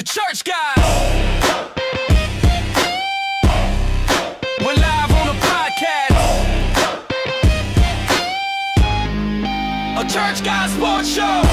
Church Guys. We're live on a podcast. A Church Guys sports show.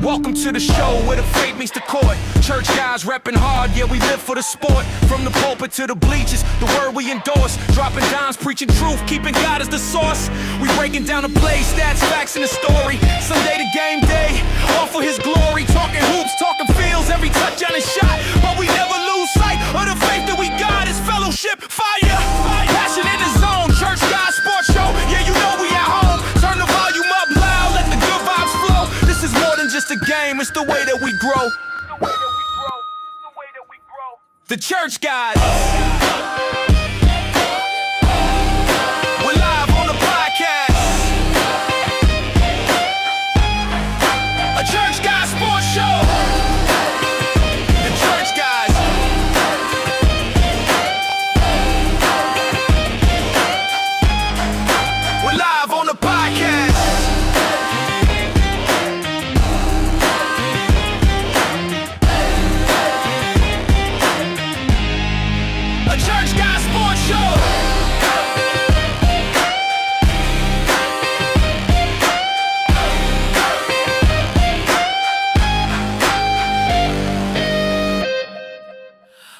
Welcome to the show where the faith meets the court. Church guys repping hard, yeah, we live for the sport. From the pulpit to the bleachers, the word we endorse. Dropping dimes, preaching truth, keeping God as the source. We breaking down the play, stats, facts, and the story. Sunday to game day, all for his glory. Talking hoops, talking fields, every touchdown is shot. But we never lose sight of the faith that we got is fellowship, fire. Passion in the zone, Church Guys sports show. Yeah, you know we at home. Turn the volume up loud, let the good vibes flow. This is more than just a game, it's the way that we grow. The Church Guys. We're live on the podcast. A Church Guys sports show. The Church Guys. We're live on the podcast. Church Guys Sports Show.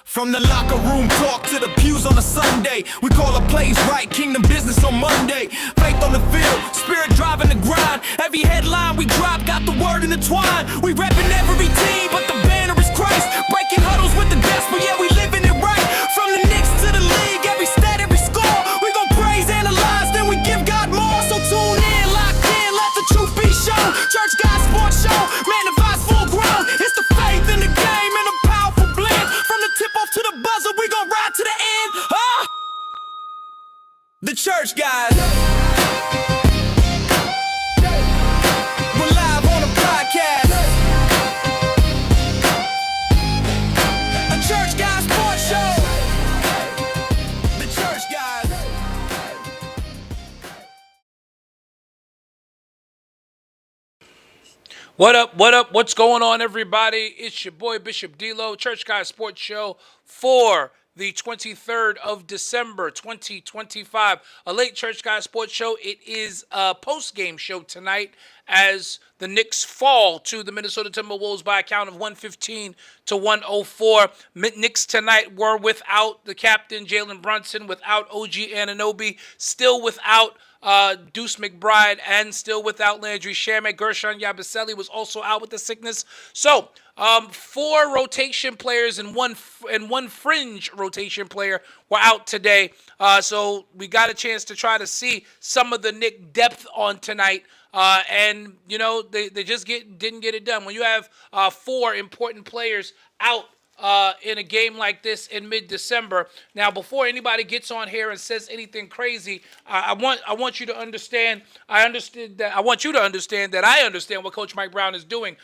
From the locker room talk to the pews on a Sunday, we call the plays right, kingdom business on Monday. Faith on the field, spirit driving the grind. Every headline we drop got the word intertwined. We reppin' every team, but the banner is Christ. Breaking huddles with the gospel, yeah, we living it right. From the Knicks to the league, every stat, every score, we gon' praise, analyze, then we give God more. So tune in, locked in, let the truth be shown. Church Guys Sports Show, man, the vibe's full grown. It's the faith in the game and a powerful blend. From the tip off to the buzzer, we gon' ride to the end. The Church Guys. We're live on the podcast. A Church Guys Sports Show. The Church Guys. What up, what up, what's going on, everybody? It's your boy, Bishop D-Lo, Church Guys Sports Show for the 23rd of December, 2025. A late Church Guys Sports Show. It is a post-game show tonight as the Knicks fall to the Minnesota Timberwolves by a count of 115-104. Knicks tonight were without the captain, Jalen Brunson, without OG Anunoby, still without Deuce McBride, and still without Landry Shamet. Gershon Yabusele was also out with the sickness. So, 4 rotation players and one fringe rotation player were out today. So we got a chance to try to see some of the Knick depth on tonight. And, you know, they just didn't get it done. When you have 4 important players out in a game like this in mid-December. Now, before anybody gets on here and says anything crazy, I want you to understand. I want you to understand that I understand what Coach Mike Brown is doing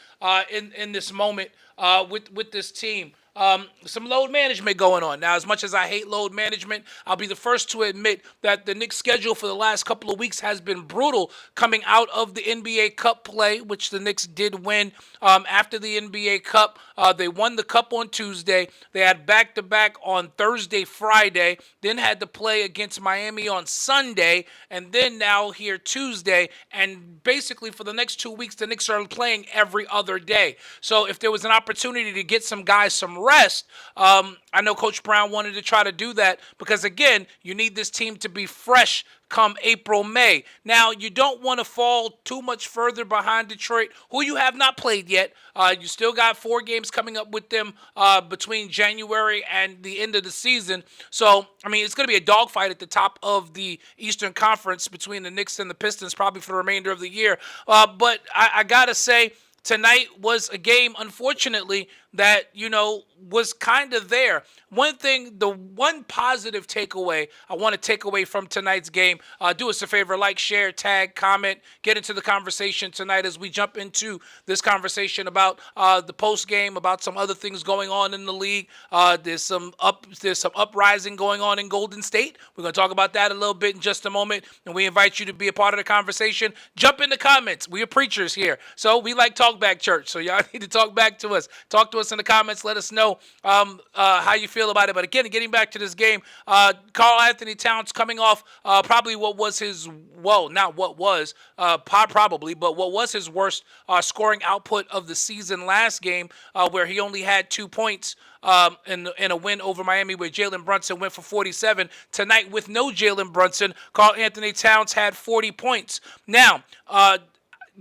in this moment with this team. Some load management going on. Now, as much as I hate load management, I'll be the first to admit that the Knicks' schedule for the last couple of weeks has been brutal coming out of the NBA Cup play, which the Knicks did win after the NBA Cup. They won the Cup on Tuesday. They had back-to-back on Thursday, Friday, then had to play against Miami on Sunday, and then now here Tuesday. And basically for the next 2 weeks, the Knicks are playing every other day. So if there was an opportunity to get some guys some rest, I know Coach Brown wanted to try to do that because, again, you need this team to be fresh come April, May. Now, you don't want to fall too much further behind Detroit, who you have not played yet. You still got 4 games coming up with them between January and the end of the season. So, I mean, it's going to be a dogfight at the top of the Eastern Conference between the Knicks and the Pistons probably for the remainder of the year. But I got to say, tonight was a game, unfortunately, that, was kind of there. The one positive takeaway I want to take away from tonight's game, do us a favor, like, share, tag, comment, get into the conversation tonight as we jump into this conversation about the post game, about some other things going on in the league. There's some uprising going on in Golden State. We're going to talk about that a little bit in just a moment, and we invite you to be a part of the conversation. Jump in the comments. We are preachers here, so we like talk back church. So y'all need to talk back to us. Talk to us in the comments. Let us know how you feel about it. But again, getting back to this game, Karl Anthony Towns coming off probably what was his worst scoring output of the season last game, where he only had 2 points in a win over Miami, where Jalen Brunson went for 47. Tonight, with no Jalen Brunson, Karl Anthony Towns had 40 points. Now,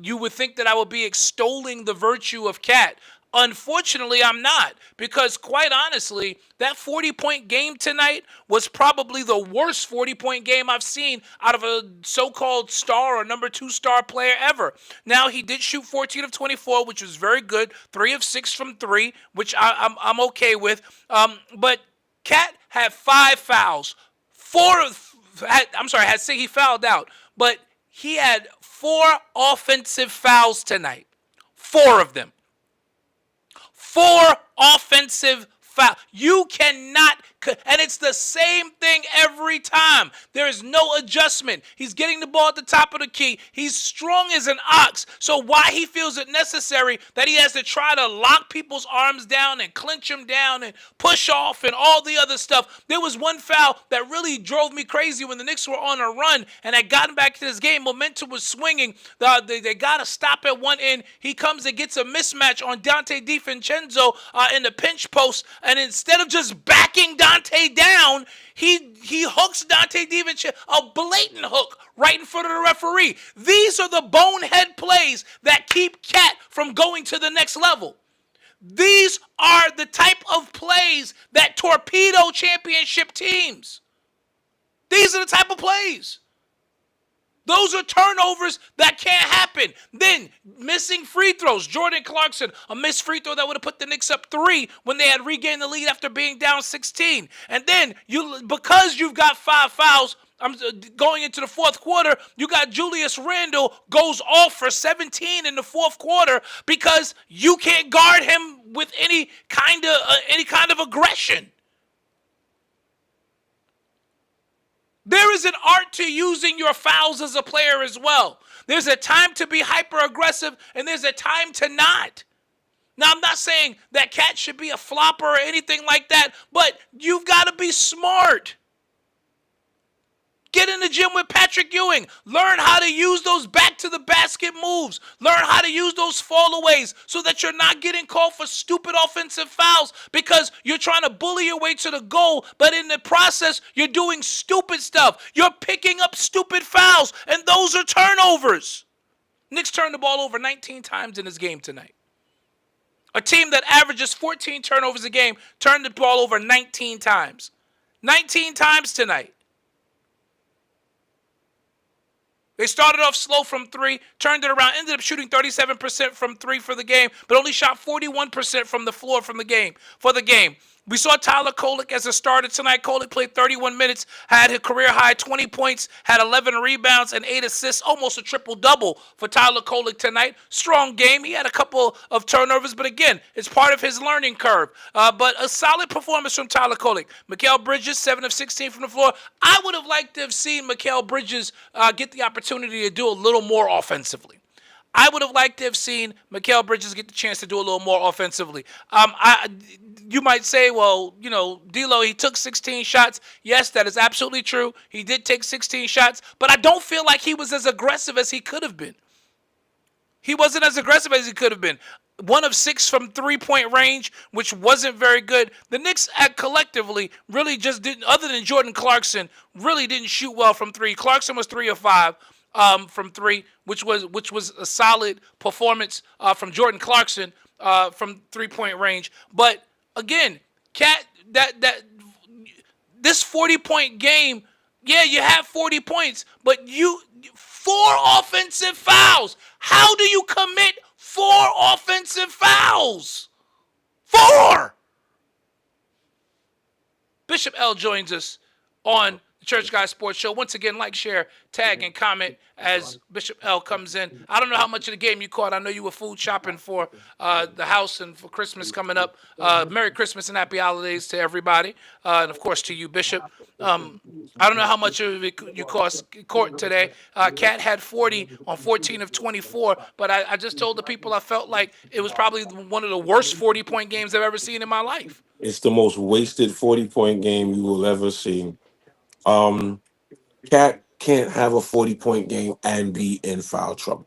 you would think that I would be extolling the virtue of Cat. Unfortunately, I'm not, because quite honestly, that 40-point game tonight was probably the worst 40-point game I've seen out of a so-called star or number 2 star player ever. Now, he did shoot 14 of 24, which was very good, 3 of 6 from 3, which I'm okay with. But Cat had 5 fouls. He fouled out, but he had 4 offensive fouls tonight. 4 of them. 4 offensive fouls. You cannot, and it's the same thing every time. There is no adjustment. He's getting the ball at the top of the key. He's strong as an ox. So why he feels it necessary that he has to try to lock people's arms down and clinch them down and push off and all the other stuff. There was one foul that really drove me crazy when the Knicks were on a run and had gotten back to this game. Momentum was swinging. They got to stop at one end. He comes and gets a mismatch on Dante DiVincenzo in the pinch post, and instead of just backing Dante down, he hooks Dante DiVincenzo, a blatant hook right in front of the referee. These are the bonehead plays that keep Cat from going to the next level. These are the type of plays that torpedo championship teams. These are the type of plays. Those are turnovers that can't happen. Then, missing free throws. Jordan Clarkson, a missed free throw that would have put the Knicks up 3 when they had regained the lead after being down 16. And then, because you've got 5 fouls, going into the fourth quarter, you got Julius Randle goes off for 17 in the fourth quarter because you can't guard him with any kind of aggression. There is an art to using your fouls as a player as well. There's a time to be hyper-aggressive, and there's a time to not. Now, I'm not saying that Cat should be a flopper or anything like that, but you've got to be smart. Get in the gym with Patrick Ewing. Learn how to use those back-to-the-basket moves. Learn how to use those fallaways so that you're not getting called for stupid offensive fouls because you're trying to bully your way to the goal, but in the process, you're doing stupid stuff. You're picking up stupid fouls, and those are turnovers. Knicks turned the ball over 19 times in this game tonight. A team that averages 14 turnovers a game turned the ball over 19 times. 19 times tonight. They started off slow from 3, turned it around, ended up shooting 37% from 3 for the game, but only shot 41% from the floor for the game. We saw Tyler Kolek as a starter tonight. Kolek played 31 minutes, had a career-high 20 points, had 11 rebounds and 8 assists, almost a triple-double for Tyler Kolek tonight. Strong game. He had a couple of turnovers, but again, it's part of his learning curve. But a solid performance from Tyler Kolek. Mikal Bridges, 7 of 16 from the floor. I would have liked to have seen Mikal Bridges get the opportunity to do a little more offensively. I would have liked to have seen Mikal Bridges get the chance to do a little more offensively. You might say, well, D'Lo, he took 16 shots. Yes, that is absolutely true. He did take 16 shots, but I don't feel like he was as aggressive as he could have been. He wasn't as aggressive as he could have been. 1 of 6 from three-point range, which wasn't very good. The Knicks collectively really just didn't, other than Jordan Clarkson, really didn't shoot well from 3. Clarkson was 3 of 5. From 3, which was a solid performance from Jordan Clarkson from 3-point range. But again, Cat, this 40-point game, yeah, you have 40 points, but 4 offensive fouls. How do you commit 4 offensive fouls? 4. Bishop L joins us on the Church Guy Sports Show. Once again, like, share, tag, and comment as Bishop L comes in. I don't know how much of the game you caught. I know you were food shopping for the house and for Christmas coming up. Merry Christmas and happy holidays to everybody. And, of course, to you, Bishop. I don't know how much of it you caught today. Cat had 40 on 14 of 24, but I just told the people I felt like it was probably one of the worst 40-point games I've ever seen in my life. It's the most wasted 40-point game you will ever see. Cat can't have a 40-point game and be in foul trouble.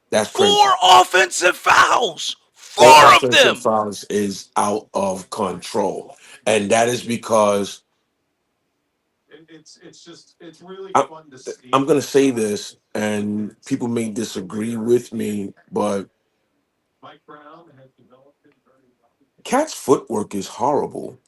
That's crazy. 4 offensive fouls. Four 4 of offensive them. fouls is out of control. And that is because I'm going to say this, and people may disagree with me, but Cat's footwork is horrible.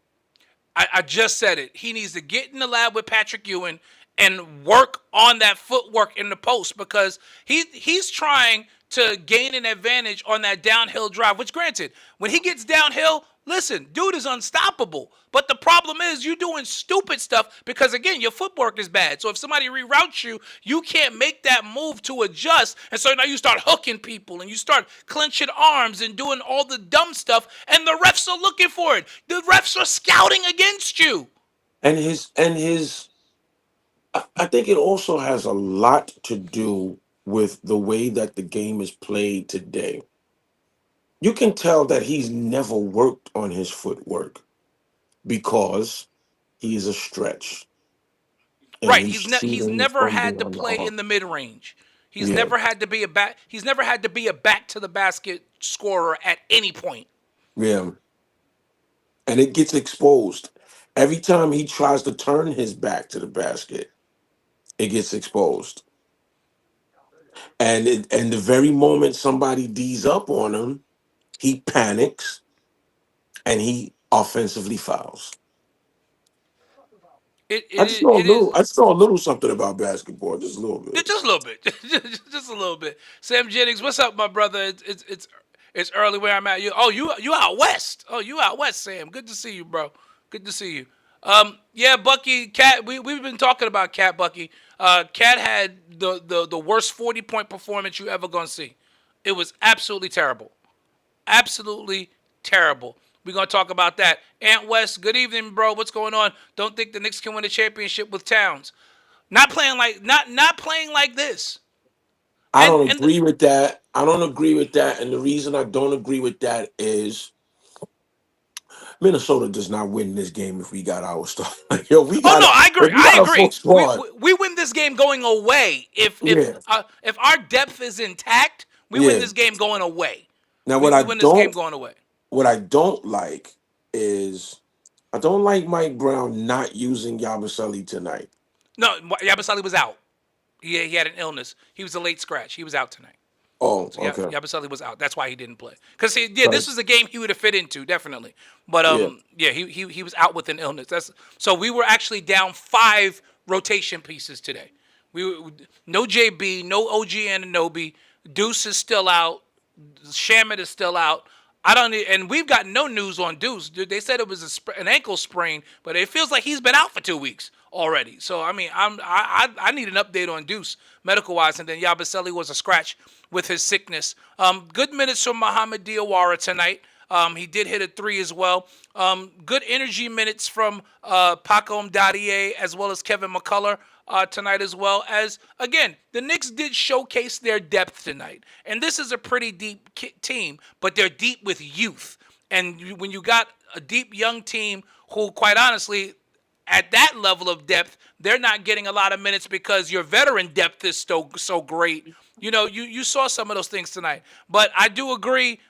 I just said it. He needs to get in the lab with Patrick Ewing and work on that footwork in the post because he's trying to gain an advantage on that downhill drive, which granted, when he gets downhill, listen, dude is unstoppable. But the problem is you doing stupid stuff because, again, your footwork is bad. So if somebody reroutes you, you can't make that move to adjust. And so now you start hooking people and you start clenching arms and doing all the dumb stuff. And the refs are looking for it. The refs are scouting against you. And I think it also has a lot to do with the way that the game is played today. You can tell that he's never worked on his footwork because he is a stretch. And Right. he's He's shooting never from had to beyond the play arc. in the mid range. He's Yeah, never had to be a back. He's never had to be a back to the basket scorer at any point. yeah. And it gets exposed. Every time he tries to turn his back to the basket, it gets exposed. And the very moment somebody D's up on him, he panics and he offensively fouls. It is I just know a little something about basketball, just a little bit. just a little bit, just a little bit. Sam Jennings, what's up, my brother? It's early where I'm at. You out west. Oh, you out west, Sam. Good to see you, bro. Good to see you. Yeah, Bucky, Cat. We've been talking about Cat, Bucky. Cat had the worst 40-point performance you ever gonna see. It was absolutely terrible. Absolutely terrible. We're gonna talk about that. Ant West, good evening, bro. What's going on? Don't think the Knicks can win a championship with Towns. Not playing like this. I And don't and agree with that. I don't agree with that. And the reason I don't agree with that is Minnesota does not win this game if we got our star. Yo, oh no, I agree. if we I got a full agree. We, squad. we we win this game going away. Yeah, If our depth is intact, we win yeah. this game going away. Now We win this game going away. what I don't like is I don't like Mike Brown not using Yabusele tonight. No, Yabusele was out. He had an illness. He was a late scratch. He was out tonight. Oh, So okay. Yabusele was out. That's why he didn't play. Because Right. this was a game he would have fit into definitely. But Yeah. he was out with an illness. So we were actually down 5 rotation pieces today. No JB, no OG Anunoby. Deuce is still out. Shamit is still out. And we've got no news on Deuce. They said it was an ankle sprain, but it feels like he's been out for 2 weeks already. So I mean, I need an update on Deuce medical wise, and then Yabusele was a scratch with his sickness. Good minutes from Muhammad Diawara tonight. He did hit a 3 as well. Good energy minutes from Paco Mdadier as well as Kevin McCullough tonight as well. As, again, the Knicks did showcase their depth tonight. And this is a pretty deep team, but they're deep with youth. And when you got a deep young team who, quite honestly, at that level of depth, they're not getting a lot of minutes because your veteran depth is so great. You saw some of those things tonight. But I do agree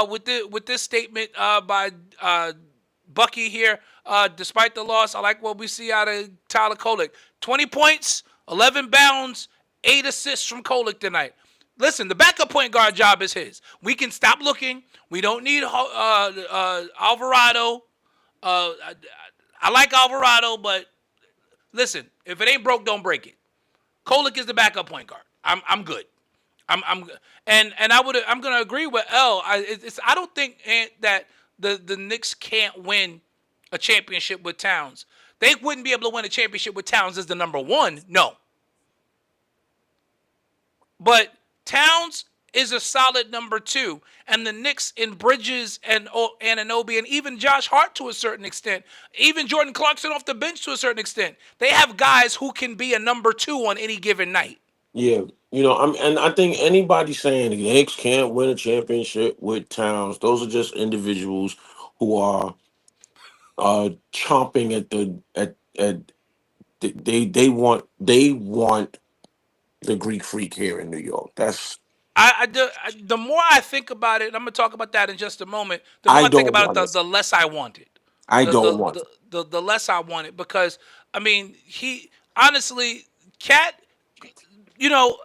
with this statement by Bucky here. Despite the loss, I like what we see out of Tyler Kolek. 20 points, 11 bounds, 8 assists from Kolek tonight. Listen, the backup point guard job is his. We can stop looking. We don't need Alvarado. I like Alvarado, but listen, if it ain't broke, don't break it. Kolek is the backup point guard. I'm good. I'm I'm gonna agree with L. I don't think that the Knicks can't win a championship with Towns. They wouldn't be able to win a championship with Towns as the number one. No. But Towns is a solid number two. And the Knicks in Bridges and Anunoby and even Josh Hart to a certain extent, even Jordan Clarkson off the bench to a certain extent, they have guys who can be a number two on any given night. Yeah, and I think anybody saying the Knicks can't win a championship with Towns, those are just individuals who are chomping at they want the Greek Freak here in New York. That's The more I think about it, and I'm gonna talk about that in just a moment. The more I I think don't about it, want it. the less I want it. I The don't the want the it. the less I want it because I mean he honestly, Cat, you know,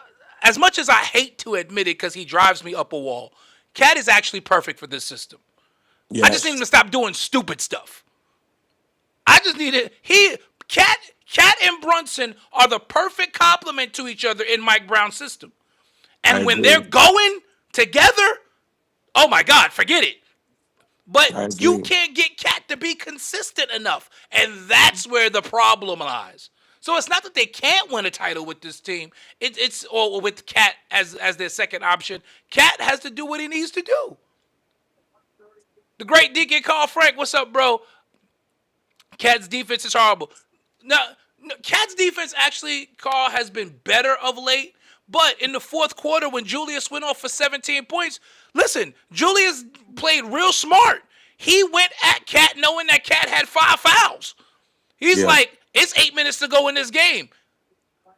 as much as I hate to admit it because he drives me up a wall, Cat is actually perfect for this system. I just need him Yes, to stop doing stupid stuff. I just need it. Cat and Brunson are the perfect complement to each other in Mike Brown's system. I And when they're agree. going together, oh my God, forget it. But I you agree. can't get Cat to be consistent enough. And that's where the problem lies. So it's not that they can't win a title with this team. It's or with Cat as their second option. Cat has to do what he needs to do. The great Deacon Carl Frank, what's up, bro? Cat's defense is horrible. Now, Cat's defense actually, Carl, has been better of late. But in the fourth quarter, when Julius went off for 17 points, listen, Julius played real smart. He went at Cat knowing that Cat had 5 fouls. He's Yeah. like, it's 8 minutes to go in this game.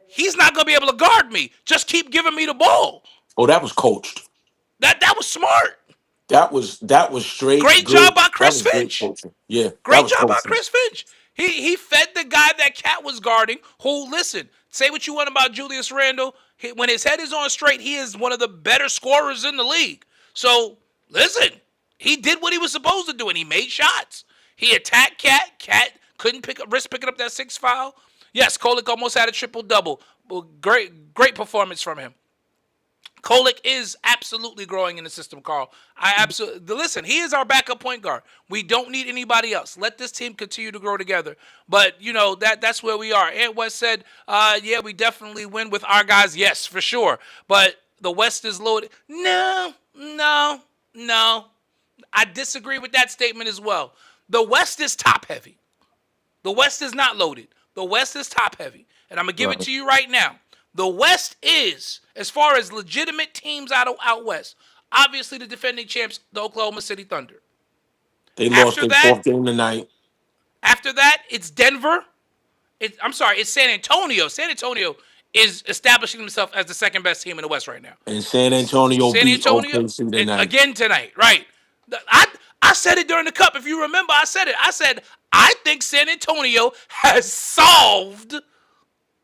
He's not going to be able to guard me. Just keep giving me the ball. Oh, that was coached. That was smart. That was straight Great job good. by That Chris was great Finch. coaching. Yeah, that Great was job by coaching. Chris Finch. He fed the guy that Cat was guarding. Who, listen, say what you want about Julius Randle. When his head is on straight, he is one of the better scorers in the league. So listen, he did what he was supposed to do, and he made shots. He attacked Cat. Cat couldn't risk picking up that 6 foul. Yes, Kolek almost had a triple double. Well, great performance from him. Kolek is absolutely growing in the system, Carl. I absolutely listen. He is our backup point guard. We don't need anybody else. Let this team continue to grow together. But you know that's where we are. Ant West said, "Yeah, we definitely win with our guys. Yes, for sure. But the West is loaded. No, no, no. I disagree with that statement as well. The West is top heavy. The West is not loaded. The West is top heavy. And I'm going to give it Right. to you right now. The West is, as far as legitimate teams out West, obviously the defending champs, the Oklahoma City Thunder. They lost After their that, fourth game tonight, it's Denver. It's San Antonio. San Antonio is establishing themselves as the second best team in the West right now. and San Antonio San beat Antonio OKC tonight. again tonight, right? I said it during the Cup. If you remember, I said it. I said I think San Antonio has solved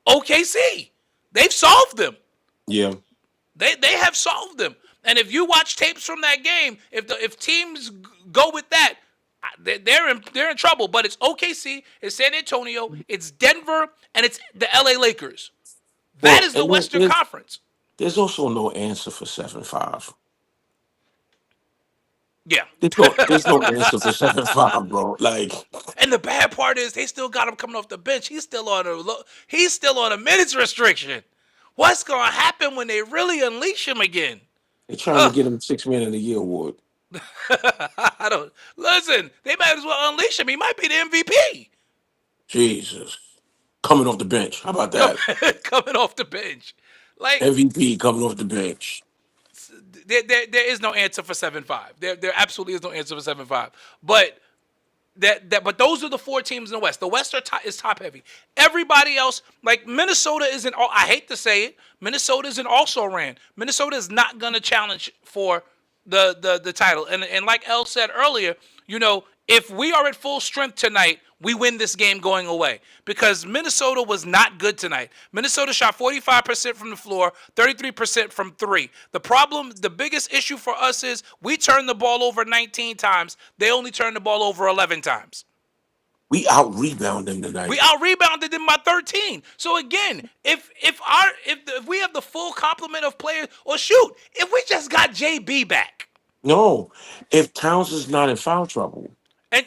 OKC. They've solved them. Yeah, They have solved them. And if you watch tapes from that game, if teams go with that, they're in trouble. But it's OKC, it's San Antonio, it's Denver, and it's the LA Lakers. That well, is the and Western Conference. there's also no answer for 7-5. Yeah. There's no answer for 7-5, bro. Like, And the bad part is they still got him coming off the bench. He's still on a minutes restriction. What's gonna happen when they really unleash him again? they're trying to Ugh, get him 6 Man of the Year award. I don't listen. They might as well unleash him. He might be the MVP. Jesus, coming off the bench. How about that? Coming off the bench. Like MVP coming off the bench. there is no answer for 7-5. There absolutely is no answer for 7-5. But but those are the four teams in the West. The West is top heavy. Everybody else, like Minnesota, isn't. I hate to say it, Minnesota isn't also ran. Minnesota is not going to challenge for the title. And like El said earlier, if we are at full strength tonight, we win this game going away because Minnesota was not good tonight. Minnesota shot 45% from the floor, 33% from three. The biggest issue for us is we turned the ball over 19 times. They only turned the ball over 11 times. We out rebound them tonight. We out rebounded them by 13. So again, if we have the full complement of players, or shoot, if we just got JB back, No, if Towns is not in foul trouble, And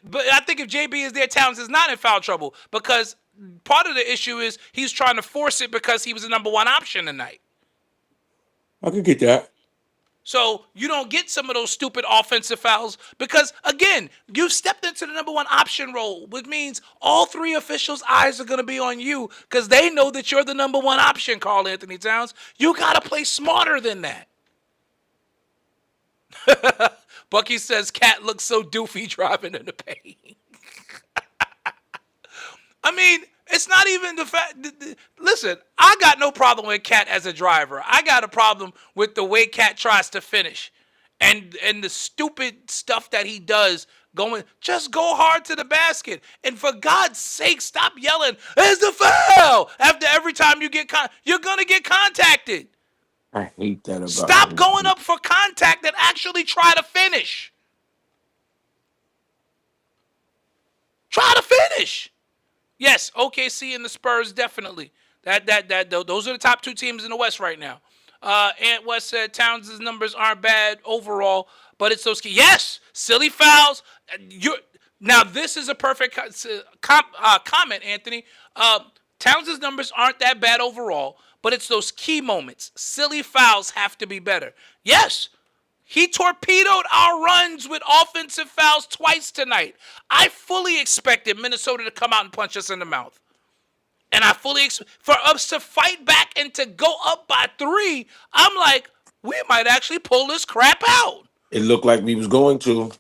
but I think if JB is there, Towns is not in foul trouble because part of the issue is he's trying to force it because he was the number one option tonight. I could get that. So you don't get some of those stupid offensive fouls because, again, you've stepped into the number one option role, which means all three officials' eyes are going to be on you because they know that you're the number one option, Karl Anthony Towns. You got to play smarter than that. Bucky says, Cat looks so doofy driving in the paint. I mean, it's not even the fact. Listen, I got no problem with Cat as a driver. I got a problem with the way Cat tries to finish, and the stupid stuff that he does. Going, just go hard to the basket, and for God's sake, stop yelling. It's the foul after every time you get you're gonna get contacted. I hate that about Stop him. going up for contact and actually try to finish. Try to finish. Yes, OKC and the Spurs definitely. Those are the top two teams in the West right now. Ant West said Towns' numbers aren't bad overall, but it's those key. Yes, silly fouls. Now this is a perfect comment, Anthony. Towns' numbers aren't that bad overall, but it's those key moments. Silly fouls have to be better. Yes. He torpedoed our runs with offensive fouls twice tonight. I fully expected Minnesota to come out and punch us in the mouth. And I fully for us to fight back and to go up by 3, I'm like, we might actually pull this crap out. It looked like we was going to.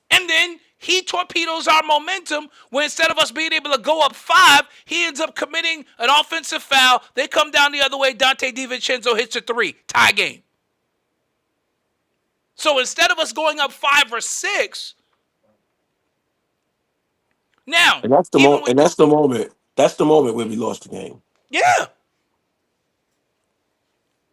And then he torpedoes our momentum when instead of us being able to go up 5, he ends up committing an offensive foul. They come down the other way. Dante DiVincenzo hits a 3. Tie game. So instead of us going up 5 or 6, now And that's the moment. And that's the moment. That's the moment where we lost the game. Yeah.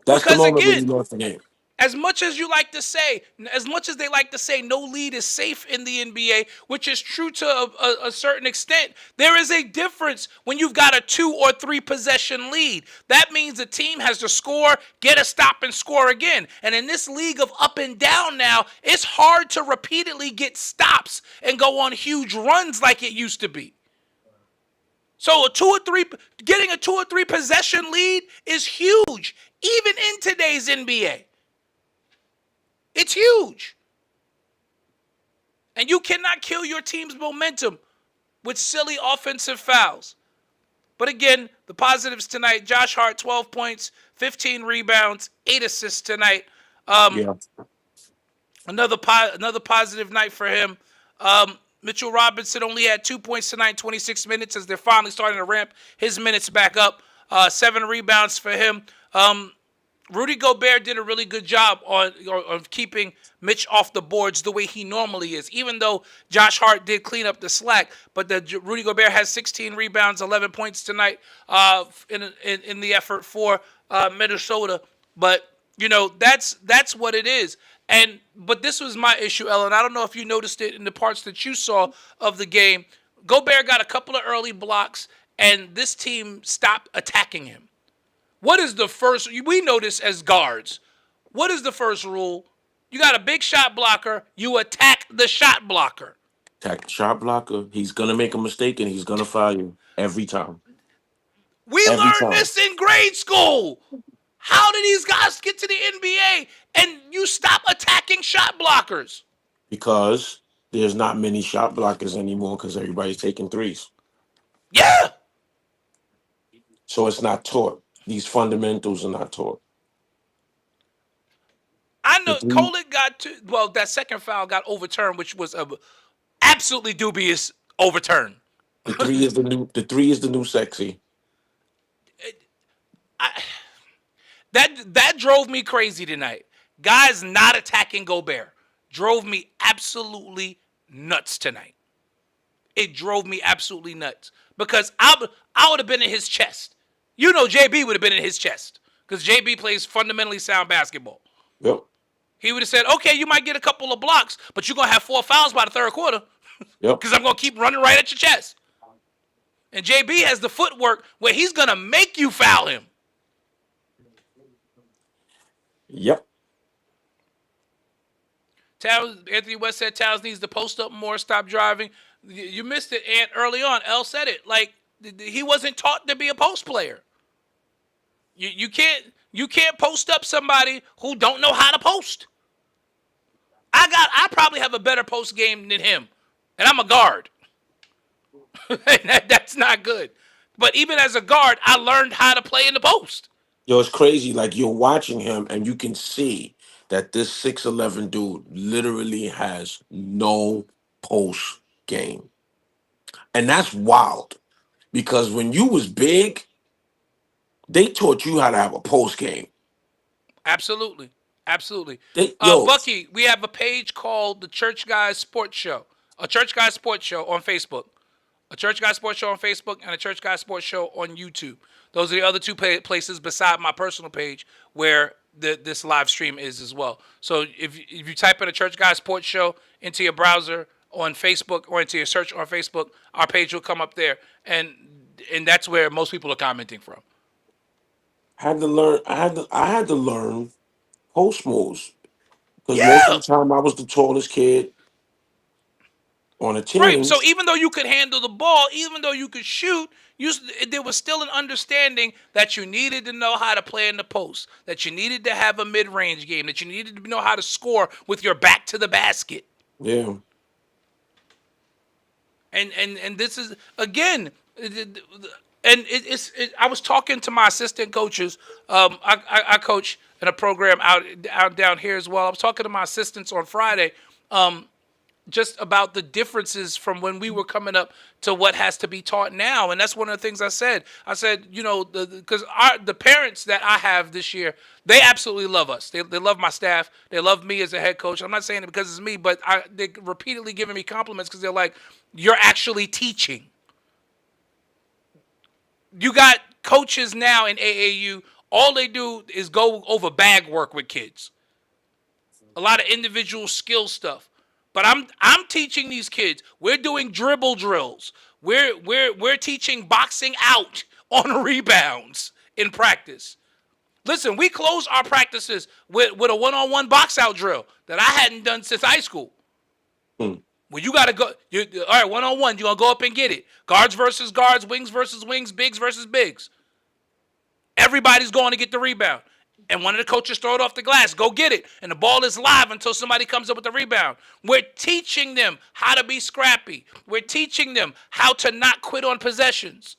That's the Because moment where again, we lost the game. as much as you like to say, as much as they like to say no lead is safe in the NBA, which is true to a certain extent, there is a difference when you've got a 2 or 3 possession lead. That means the team has to score, get a stop, and score again. And in this league of up and down now, it's hard to repeatedly get stops and go on huge runs like it used to be. So getting a 2 or 3 possession lead is huge, even in today's NBA. It's huge. And you cannot kill your team's momentum with silly offensive fouls. But again, the positives tonight, Josh Hart, 12 points, 15 rebounds, 8 assists tonight. Another positive night for him. Mitchell Robinson only had 2 points tonight, 26 minutes, as they're finally starting to ramp his minutes back up. 7 rebounds for him. Rudy Gobert did a really good job on keeping Mitch off the boards the way he normally is, even though Josh Hart did clean up the slack. But Rudy Gobert has 16 rebounds, 11 points tonight in the effort for Minnesota. But, that's what it is. But this was my issue, Ellen. I don't know if you noticed it in the parts that you saw of the game. Gobert got a couple of early blocks, and this team stopped attacking him. What is the first? We know this as guards. What is the first rule? You got a big shot blocker. You attack the shot blocker. Attack the shot blocker. He's going to make a mistake, and he's going to foul you every time. We learned this in grade school. How did these guys get to the NBA and you stop attacking shot blockers? Because there's not many shot blockers anymore because everybody's taking threes. Yeah. So it's not taught. These fundamentals are not taught. I know Kolek that second foul got overturned, which was a absolutely dubious overturn. The three is the new sexy. That drove me crazy tonight. Guys not attacking Gobert drove me absolutely nuts tonight. It drove me absolutely nuts because I would have been in his chest. JB would have been in his chest because JB plays fundamentally sound basketball. Yep. He would have said, okay, you might get a couple of blocks, but you're going to have 4 fouls by the third quarter. Yep. Because I'm going to keep running right at your chest. And JB has the footwork where he's going to make you foul him. Yep. Anthony West said Towns needs to post up more, stop driving. You missed it, Ant, early on. L said it. Like, he wasn't taught to be a post player. You can't post up somebody who don't know how to post. I probably have a better post game than him, and I'm a guard. That's not good. But even as a guard, I learned how to play in the post. Yo, it's crazy. Like you're watching him and you can see that this 6'11" dude literally has no post game. And that's wild. Because when you was big, they taught you how to have a post game. Absolutely. Absolutely. Yo, Bucky, we have a page called the Church Guys Sports Show. A Church Guys Sports Show on Facebook. A Church Guys Sports Show on Facebook and a Church Guys Sports Show on YouTube. Those are the other two places beside my personal page where this live stream is as well. So if you type in a Church Guys Sports Show into your browser on Facebook or into your search on Facebook, our page will come up there. And that's where most people are commenting from. I had to learn post moves. Because most of Yeah. the time I was the tallest kid on a Right. team. So even though you could handle the ball, even though you could shoot, there was still an understanding that you needed to know how to play in the post, that you needed to have a mid-range game, that you needed to know how to score with your back to the basket. Yeah. And this is again, I was talking to my assistant coaches. I coach in a program out down here as well. I was talking to my assistants on Friday. Just about the differences from when we were coming up to what has to be taught now. And that's one of the things I said. I said, because the parents that I have this year, they absolutely love us. They love my staff. They love me as a head coach. I'm not saying it because it's me, but they repeatedly giving me compliments because they're like, you're actually teaching. You got coaches now in AAU, all they do is go over bag work with kids. A lot of individual skill stuff. But I'm teaching these kids. We're doing dribble drills. We're teaching boxing out on rebounds in practice. Listen, we close our practices with a one-on-one box out drill that I hadn't done since high school. Hmm. Well, you gotta go. All right, one-on-one. You're gonna go up and get it. Guards versus guards, wings versus wings, bigs versus bigs. Everybody's going to get the rebound. And one of the coaches throw it off the glass. Go get it. And the ball is live until somebody comes up with the rebound. We're teaching them how to be scrappy. We're teaching them how to not quit on possessions.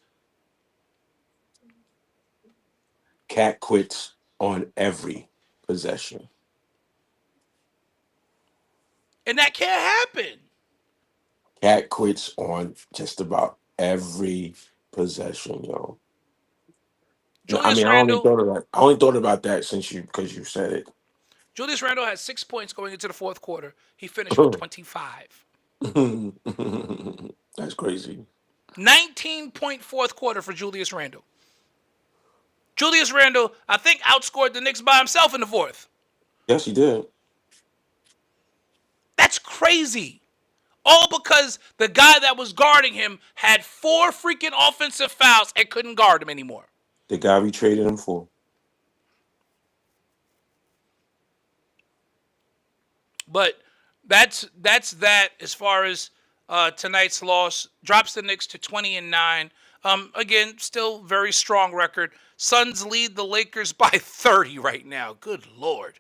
Cat quits on every possession. And that can't happen. Cat quits on just about every possession, yo. No, I Julius mean, I only Randle. thought of that. I only thought about that because you said it. Julius Randle had 6 points going into the fourth quarter. He finished with 25. That's crazy. 19-point fourth quarter for Julius Randle. Julius Randle, I think, outscored the Knicks by himself in the fourth. Yes, he did. That's crazy. All because the guy that was guarding him had 4 freaking offensive fouls and couldn't guard him anymore. The guy we traded him for. But that's that as far as tonight's loss. Drops the Knicks to 20-9. Again, still very strong record. Suns lead the Lakers by 30 right now. Good Lord.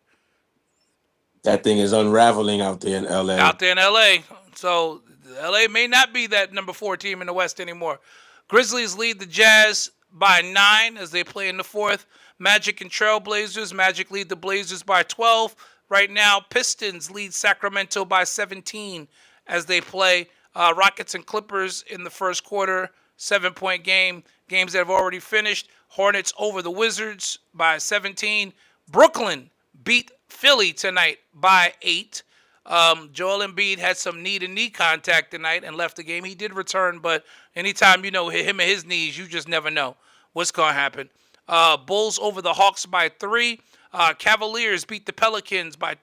That thing is unraveling out there in LA. Out there in LA. So LA may not be that number 4 team in the West anymore. Grizzlies lead the Jazz by 9 as they play in the fourth. Magic and Trailblazers. Magic lead the Blazers by 12. Right now, Pistons lead Sacramento by 17 as they play. Rockets and Clippers in the first quarter. 7-point game. Games that have already finished. Hornets over the Wizards by 17. Brooklyn beat Philly tonight by 8. Joel Embiid had some knee-to-knee contact tonight and left the game. He did return, but anytime him and his knees, you just never know what's going to happen. Bulls over the Hawks by 3. Cavaliers beat the Pelicans by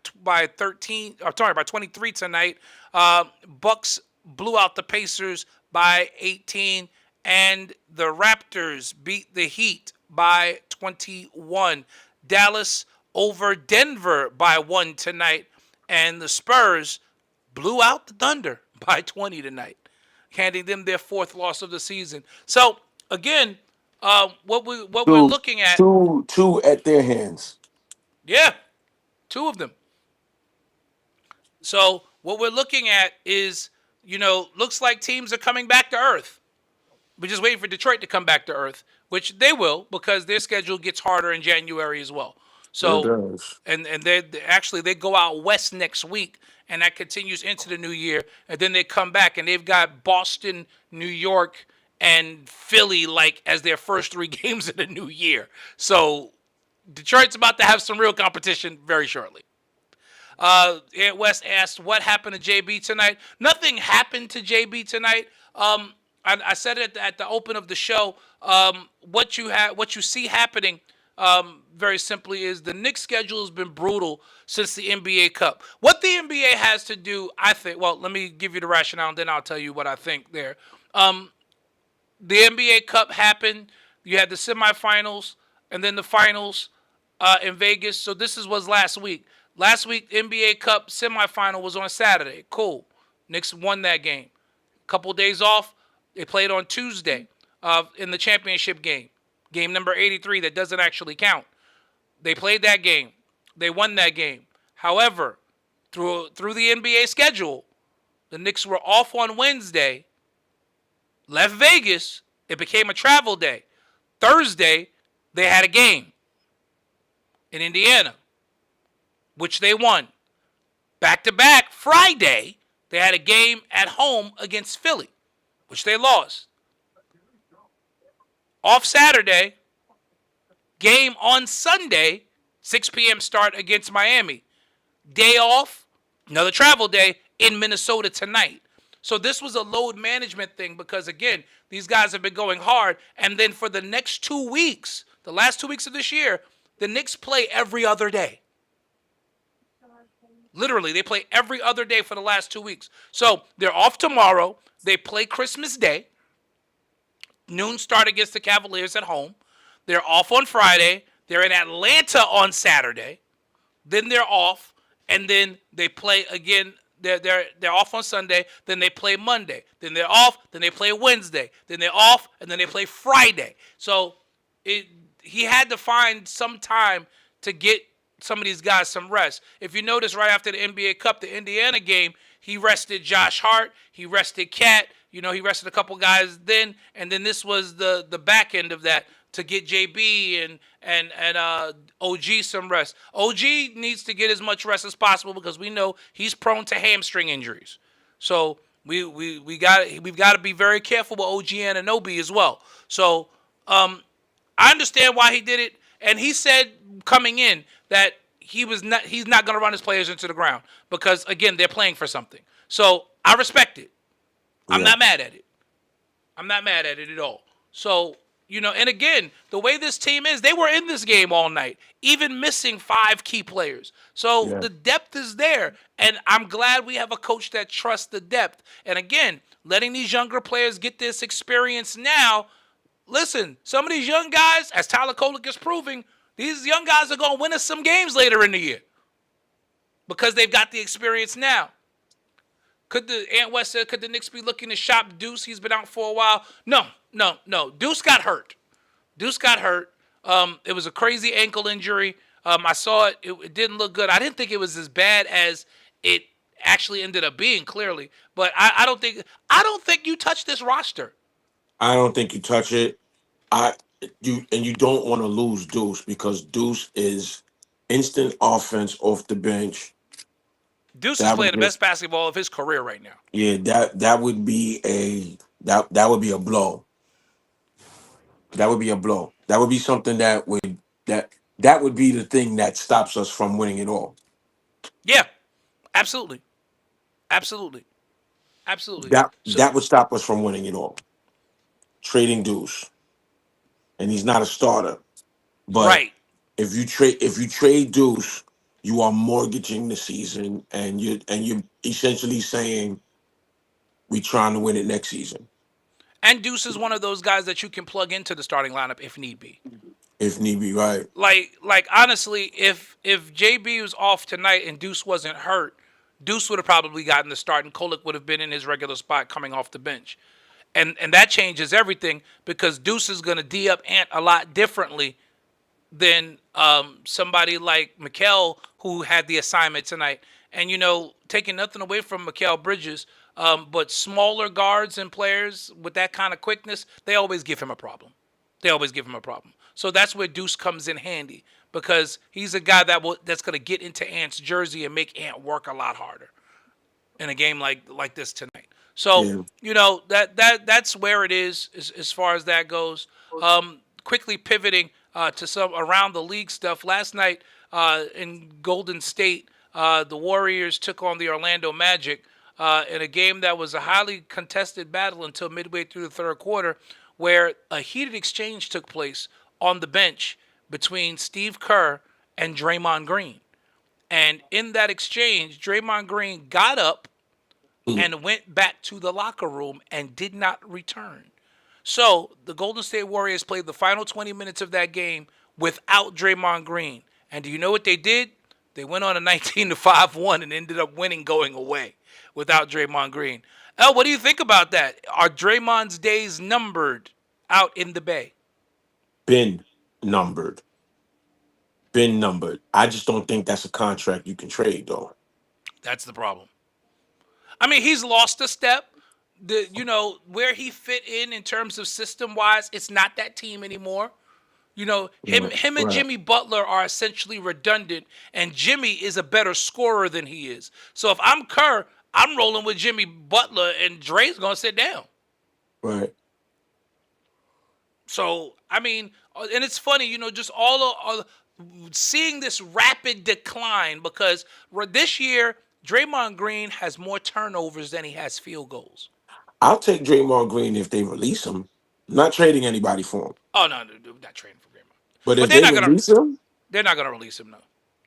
23 tonight. Bucks blew out the Pacers by 18, and the Raptors beat the Heat by 21. Dallas over Denver by 1 tonight. and the Spurs blew out the Thunder by 20 tonight, handing them their fourth loss of the season. So again, what we're Two, looking at, two at their hands. yeah, two of them. So what we're looking at is, looks like teams are coming back to earth. We're just waiting for Detroit to come back to earth, which they will because their schedule gets harder in January as well. It So, does. and they go out west next week, and that continues into the new year, and then they come back and they've got Boston, New York, and Philly like as their first three games of the new year. So Detroit's about to have some real competition very shortly. Ant West asked, "What happened to JB tonight?" Nothing happened to JB tonight. I said it at the open of the show. What you see happening, very simply, is the Knicks' schedule has been brutal since the NBA Cup. What the NBA has to do, I think. Well, let me give you the rationale, and then I'll tell you what I think there. The NBA Cup happened. You had the semifinals and then the finals in Vegas. So was last week. Last week, NBA Cup semifinal was on Saturday. Cool. Knicks won that game. Couple days off. They played on Tuesday in the championship game. Game number 83 that doesn't actually count. They played that game. They won that game. However, through the NBA schedule, the Knicks were off on Wednesday, left Vegas. It became a travel day. Thursday, they had a game in Indiana, which they won. Back-to-back, Friday, they had a game at home against Philly, which they lost. Off Saturday, game on Sunday, 6 p.m. start against Miami. Day off, another travel day in Minnesota tonight. So this was a load management thing because, again, these guys have been going hard. And then for the next 2 weeks, the last 2 weeks of this year, the Knicks play every other day. Literally, they play every other day for the last 2 weeks. So they're off tomorrow. They play Christmas Day. Noon start against the Cavaliers at home. They're off on Friday. They're in Atlanta on Saturday. Then they're off, and then they play again. They're off on Sunday. Then they play Monday. Then they're off. Then they play Wednesday. Then they're off, and then they play Friday. So he had to find some time to get some of these guys some rest. If you notice, right after the NBA Cup, the Indiana game, he rested Josh Hart. He rested Cat. He rested a couple guys then, and then this was the back end of that to get JB and OG some rest. OG needs to get as much rest as possible because we know he's prone to hamstring injuries. So we've got to be very careful with OG Anunoby as well. So I understand why he did it, and he said coming in that he's not going to run his players into the ground because again they're playing for something. So I respect it. I'm not mad at it. I'm not mad at it at all. So, and again, the way this team is, they were in this game all night, even missing 5 key players. So the depth is there, and I'm glad we have a coach that trusts the depth. And again, letting these younger players get this experience now. Listen, some of these young guys, as Tyler Kolek is proving, these young guys are going to win us some games later in the year because they've got the experience now. Could the Knicks be looking to shop Deuce? He's been out for a while. No. Deuce got hurt. It was a crazy ankle injury. I saw it. It didn't look good. I didn't think it was as bad as it actually ended up being, clearly. But I don't think you touch this roster. I don't think you touch it. You don't want to lose Deuce because Deuce is instant offense off the bench. Deuce is playing the best basketball of his career right now. Yeah, that would be that would be a blow. That would be a blow. That would be something that would be the thing that stops us from winning it all. Yeah, absolutely. That would stop us from winning it all. Trading Deuce, and he's not a starter. But right. If you trade Deuce, you are mortgaging the season, and you're essentially saying we're trying to win it next season. And Deuce is one of those guys that you can plug into the starting lineup if need be. If need be, right. Like honestly, if JB was off tonight and Deuce wasn't hurt, Deuce would have probably gotten the start, and Kolek would have been in his regular spot coming off the bench, and that changes everything because Deuce is going to D up Ant a lot differently than somebody like Mikal who had the assignment tonight. And taking nothing away from Mikal Bridges, but smaller guards and players with that kind of quickness, they always give him a problem. They always give him a problem. So that's where Deuce comes in handy because he's a guy that's going to get into Ant's jersey and make Ant work a lot harder in a game like this tonight. So Yeah. that's where it is as far as that goes. Quickly pivoting to some around the league stuff. Last night in Golden State, the Warriors took on the Orlando Magic in a game that was a highly contested battle until midway through the third quarter, where a heated exchange took place on the bench between Steve Kerr and Draymond Green. And in that exchange, Draymond Green got up and went back to the locker room and did not return. So the Golden State Warriors played the final 20 minutes of that game without Draymond Green. And do you know what they did? They went on a 19-5 and ended up winning going away without Draymond Green. El, what do you think about that? Are Draymond's days numbered out in the Bay? Been numbered. Been numbered. I just don't think that's a contract you can trade, though. That's the problem. I mean, he's lost a step. Where he fit in terms of system wise, it's not that team anymore. Him and Right. Jimmy Butler are essentially redundant, and Jimmy is a better scorer than he is. So if I'm Kerr, I'm rolling with Jimmy Butler, and Dre's gonna sit down. Right. So I mean, and it's funny, just all seeing this rapid decline because this year Draymond Green has more turnovers than he has field goals. I'll take Draymond Green if they release him. I'm not trading anybody for him. Oh no, not trading for Draymond. But But if they're they not gonna release him, they're not gonna release him. No,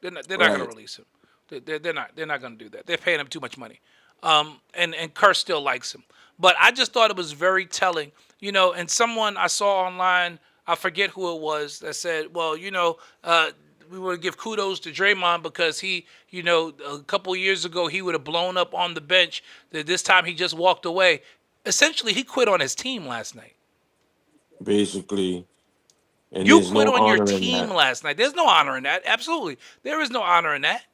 they're not gonna right. release him. They're not gonna do that. They're paying him too much money. And Kerr still likes him. But I just thought it was very telling, And someone I saw online, I forget who it was, that said, well, we want to give kudos to Draymond because he, a couple years ago he would have blown up on the bench. That this time he just walked away. Essentially, he quit on his team last night. Basically, and You there's quit no on your honor in team that. last night. There's no honor in that. Absolutely. There is no honor in that.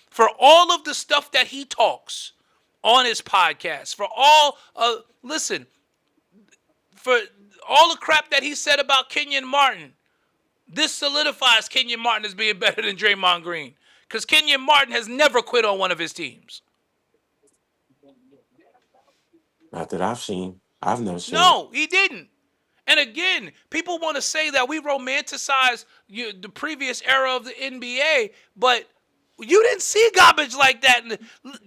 For all of the stuff that he talks on his podcast, for all, listen, for all the crap that he said about Kenyon Martin, this solidifies Kenyon Martin as being better than Draymond Green. Because Kenyon Martin has never quit on one of his teams. Not that I've seen. I've never seen it. No, he didn't. And again, people want to say that we romanticize the previous era of the NBA, but you didn't see garbage like that.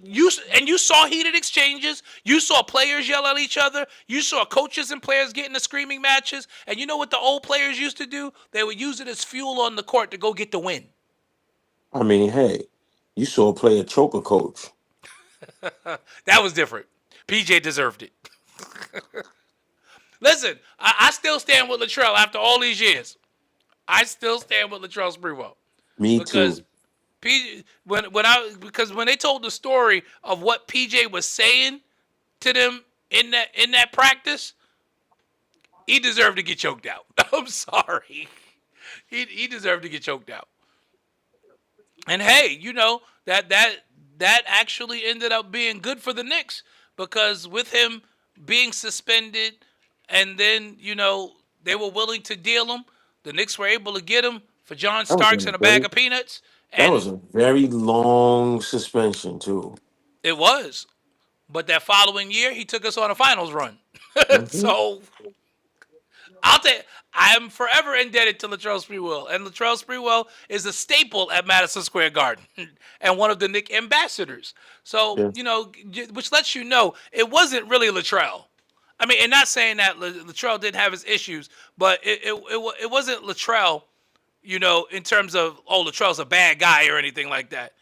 You saw heated exchanges. You saw players yell at each other. You saw coaches and players get into screaming matches. And you know what the old players used to do? They would use it as fuel on the court to go get the win. I mean, hey, you saw a player choke a coach. That was different. PJ deserved it. Listen, I still stand with Latrell after all these years. I still stand with Latrell Sprewell. Me Because too. because when they told the story of what PJ was saying to them in that practice, he deserved to get choked out. I'm sorry. He deserved to get choked out. And hey, that actually ended up being good for the Knicks because with him being suspended and then, they were willing to deal him, the Knicks were able to get him for John That was Starks a and a bag very of peanuts. that And was a very long suspension too. it was. But that following year, he took us on a finals run. Hmm. So I am forever indebted to Latrell Sprewell. And Latrell Sprewell is a staple at Madison Square Garden and one of the Knick ambassadors. So, Yeah. which lets you know it wasn't really Latrell. I mean, and not saying that Latrell didn't have his issues, but it wasn't Latrell, in terms of, Latrell's a bad guy or anything like that.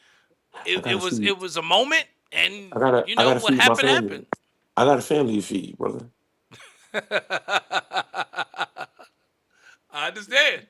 I It gotta was feed. it was a moment, and I gotta what feed my happened family. happened. I got a family to feed, brother. I understand.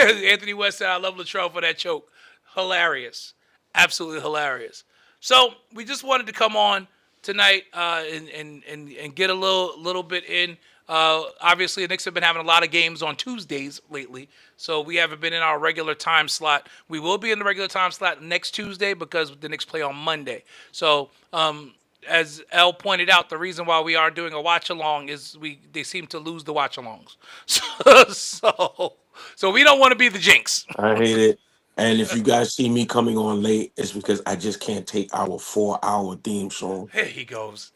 Anthony West said, I love Latrell for that choke. Hilarious. Absolutely hilarious. So we just wanted to come on tonight and get a little bit in. Obviously, the Knicks have been having a lot of games on Tuesdays lately, so we haven't been in our regular time slot. We will be in the regular time slot next Tuesday because the Knicks play on Monday. So, as Elle pointed out, the reason why we are doing a watch along is they seem to lose the watch alongs. So we don't want to be the jinx. I hate it. And if you guys see me coming on late, it's because I just can't take our 4-hour theme song. Here he goes.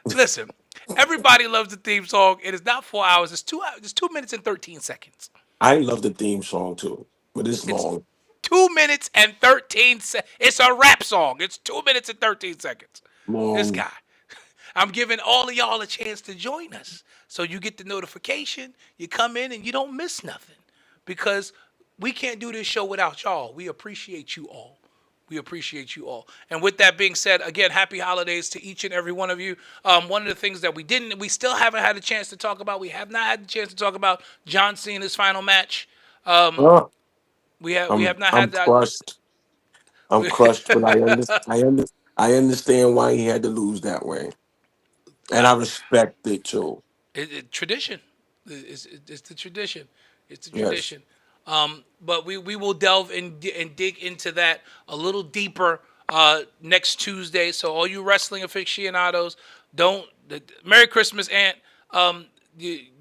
Listen, everybody loves the theme song. It is not 4 hours. It's 2 hours. It's 2 minutes and 13 seconds. I love the theme song too, but it's long. 2 minutes and 13 seconds. It's a rap song. It's 2 minutes and 13 seconds. Long. This guy. I'm giving all of y'all a chance to join us. So you get the notification, you come in, and you don't miss nothing. Because we can't do this show without y'all. We appreciate you all. We appreciate you all. And with that being said, again, happy holidays to each and every one of you. One of the things that we still haven't had a chance to talk about, we have not had the chance to talk about John Cena's final match. We have not had that. Crushed. I'm crushed, but I understand why he had to lose that way. And I respect it too. Tradition. It's the tradition. It's the Yes. tradition. But we will delve and dig into that a little deeper next Tuesday. So all you wrestling aficionados, Merry Christmas, Aunt.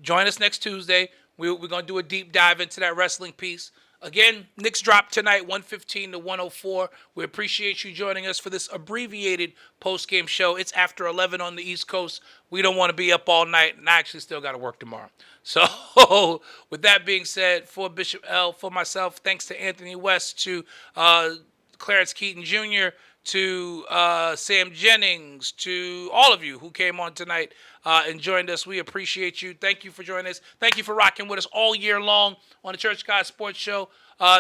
Join us next Tuesday. We're going to do a deep dive into that wrestling piece. Again, Knicks dropped tonight, 115 to 104. We appreciate you joining us for this abbreviated post-game show. It's after 11 on the East Coast. We don't want to be up all night, and I actually still got to work tomorrow. So, with that being said, for Bishop L, for myself, thanks to Anthony West, to Clarence Keaton Jr., to Sam Jennings, to all of you who came on tonight and joined us. We appreciate you. Thank you for joining us. Thank you for rocking with us all year long on the Church Guy Sports Show.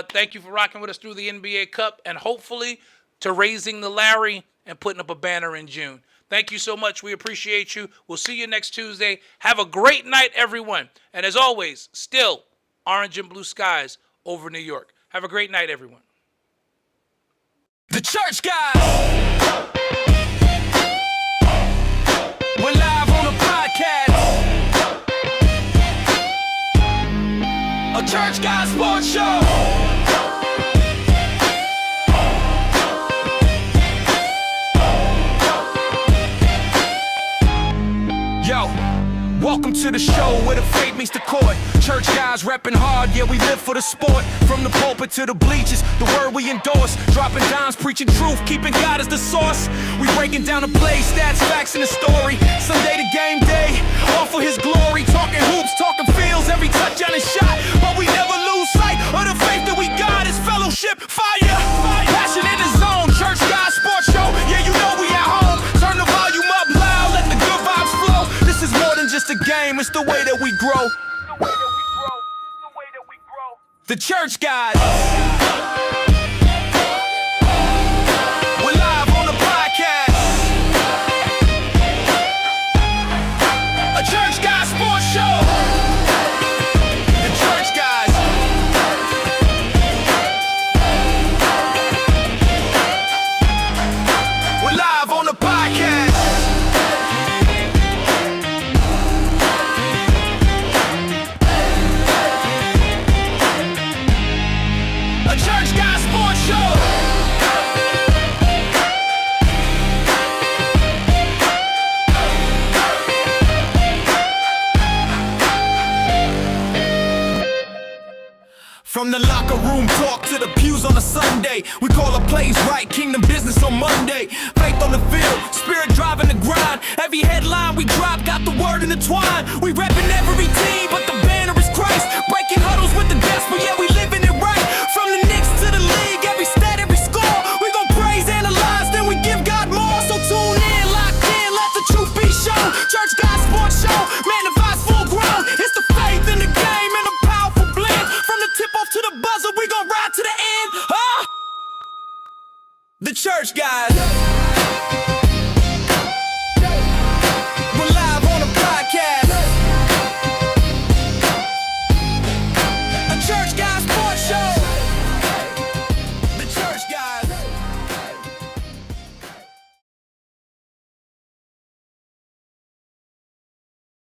Thank you for rocking with us through the NBA Cup and hopefully to raising the Larry and putting up a banner in June. Thank you so much. We appreciate you. We'll see you next Tuesday. Have a great night, everyone. And as always, still orange and blue skies over New York. Have a great night, everyone. The Church Guys. We're live on a podcast. A Church Guys Sports Show. Yo, welcome to the show where the faith meets the court. Church guys repping hard, yeah, we live for the sport. From the pulpit to the bleachers, the word we endorse. Dropping dimes, preaching truth, keeping God as the source. We breaking down the play, stats, facts, and the story. Sunday to game day, all for his glory. Talking hoops, talking fields, every touchdown is shot. But we never lose sight of the faith that we got is fellowship, fire, passion in the zone. Church guys sports show, yeah, you know we at home. Turn the volume up loud, let the good vibes flow. This is more than just a game, it's the way that we grow. The Church Guys. We're live on the podcast. A Church Guys Sports Show. The Church Guys. We're live on the podcast. A Church Guy Sports Show. From the locker room talk to the pews on a Sunday, we call the plays right, kingdom business on Monday. Faith on the field, spirit driving the grind. Every headline we drop got the word intertwined. We repping every team, but the banner is Christ. Breaking huddles with the gospel, yeah, we living it right. From the Knicks to the league, every stat, every score, we gon' praise, analyze, then we give God more. So tune in, locked in, let the truth be shown. Church Guy Sports Show, man, the vibe's full grown. It's the faith in the game and a powerful blend. From the tip off to the buzzer, we gon' ride to the end. The Church Guys.